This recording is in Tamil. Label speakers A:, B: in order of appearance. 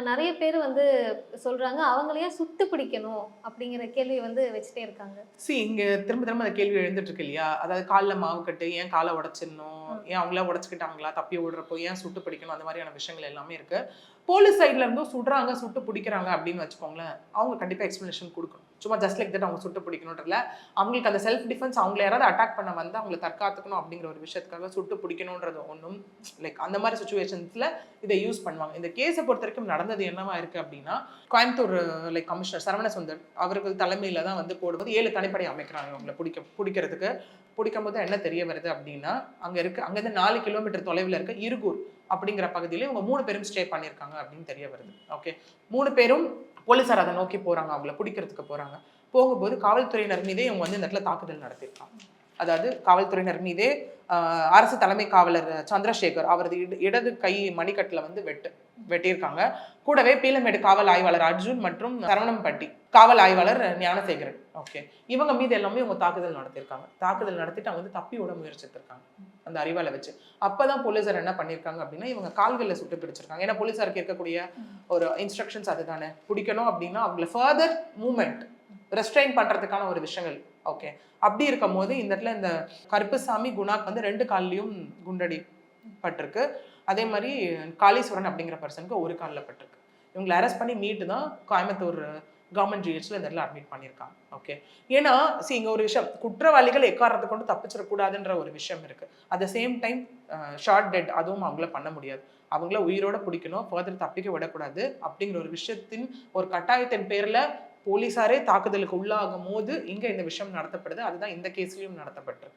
A: நெறைய பேர் வந்து சொல்றாங்க, அவங்கள ஏன் சுட்டு பிடிக்கணும்? அப்படிங்கிற கேள்வி வந்து வச்சுட்டே இருக்காங்க.
B: இங்க திரும்ப திரும்ப அந்த கேள்வி எழுந்துட்டு இருக்கு இல்லையா? அதாவது கால்ல மாவு கட்டு, ஏன் கால உடைச்சிடணும்? ஏன் அவங்களா உடைச்சுக்கிட்டாங்களா? தப்பி ஓடுறப்போ ஏன் சுட்டு பிடிக்கணும்? அந்த மாதிரியான விஷயங்கள் எல்லாமே இருக்கு. போலீஸ் சைட்ல இருந்தும் சுடுறாங்க, சுட்டு பிடிக்கிறாங்க அப்படின்னு வச்சுக்கோங்களேன். அவங்க கண்டிப்பா எக்ஸ்ப்ளனேஷன் குடுக்கணும். சும்மா ஜஸ்ட் லைக் தட் அவங்க சுட்டு பிடிக்கணுன்றதுல, அவங்களுக்கு அந்த செல்ஃப் டிஃபென்ஸ் அவங்கள யாராவது அட்டாக் பண்ண வந்தா அவங்கள தற்காத்துக்கணும் அப்படிங்கிற ஒரு விஷயத்துக்காக சுட்டு பிடிக்கணுன்றது ஒண்ணும் லைக் அந்த மாதிரி சிச்சுவேஷன்ஸ்ல இதை யூஸ் பண்ணுவாங்க. இந்த கேஸ பொறுத்தவரைக்கும் நடந்தது என்னவா இருக்கு அப்படின்னா, கோயம்புத்தூர் லைக் கமிஷனர் சரவணசுந்தர் அவர்கள் தலைமையில தான் வந்து போடும்போது 7 தனிப்படை அமைக்கிறாங்க இவங்கள பிடிக்கிறதுக்கு. பிடிக்கும்போது என்ன தெரிய வருது அப்படின்னா, அங்கேருந்து 4 கிலோமீட்டர் தொலைவில் இருக்க இருகூர் அப்படிங்கிற பகுதியில இவங்க 3 பேரும் ஸ்டே பண்ணியிருக்காங்க அப்படின்னு தெரிய வருது. ஓகே. 3 பேரும் போலீசார் அதை நோக்கி போறாங்க. அவங்கள பிடிக்கிறதுக்கு போறாங்க. போகும்போது காவல்துறையினர் மீதே இவங்க வந்து இந்த இடத்துல தாக்குதல் நடத்தியிருக்காங்க. அதாவது காவல்துறையினர் மீதே அரசு தலைமை காவலர் சந்திரசேகர் அவரது இடது கை மணிக்கட்டுல வந்து வெட்டியிருக்காங்க. கூடவே பீளமேடு காவல் ஆய்வாளர் அர்ஜுன் மற்றும் சரவணம்பட்டி காவல் ஆய்வாளர் ஞானசேகரன். ஓகே. இவங்க மீது எல்லாமே இவங்க தாக்குதல் நடத்தியிருக்காங்க. தாக்குதல் நடத்திட்டு அவங்க வந்து தப்பி ஓட முயற்சித்திருக்காங்க அந்த அறிவாலை வச்சு. அப்பதான் போலீசார் என்ன பண்ணிருக்காங்க அப்படின்னா, இவங்க கால்களில் சுட்டு பிடிச்சிருக்காங்க. ஏன்னா போலீசாருக்கு இருக்கக்கூடிய ஒரு இன்ஸ்ட்ரக்ஷன்ஸ் அதுதானே. பிடிக்கணும் அப்படின்னா அவங்களை ஃபர்தர் மூவ்மெண்ட் ரெஸ்ட்ரெயின் பண்றதுக்கான ஒரு விஷயங்கள். ஓகே. அப்படி இருக்கும் போது இந்த இடத்துல இந்த கருப்புசாமி குணாக்கு வந்து 2 கால்லயும் குண்டடி பட்டிருக்கு. அதே மாதிரி காளீஸ்வரன் அப்படிங்கிற பர்சனுக்கு ஒரு காலில் பட்டிருக்கு. இவங்களை அரெஸ்ட் பண்ணி மீட்டு தான் கோயம்புத்தூர் கவர்மெண்ட் ஜிஹெச்ல இந்த இடத்துல அட்மிட் பண்ணியிருக்காங்க. ஓகே. ஏன்னா இங்க ஒரு விஷயம், குற்றவாளிகள் எக்காரணத்தை கொண்டு தப்பிச்சிடக்கூடாதுன்ற ஒரு விஷயம் இருக்கு. At the same time short டெட் அதுவும் அவங்கள பண்ண முடியாது. அவங்கள உயிரோட பிடிக்கணும், ஃபர்தர் தப்பிக்க விடக்கூடாது அப்படிங்கிற ஒரு விஷயத்தின் ஒரு கட்டாயத்தின் பேர்ல போலீசாரே தாக்குதலுக்கு உள்ளாகும் போது இங்க இந்த விஷயம் நடத்தப்படுது. அதுதான் இந்த கேஸ்லயும் நடத்தப்பட்டிருக்கு.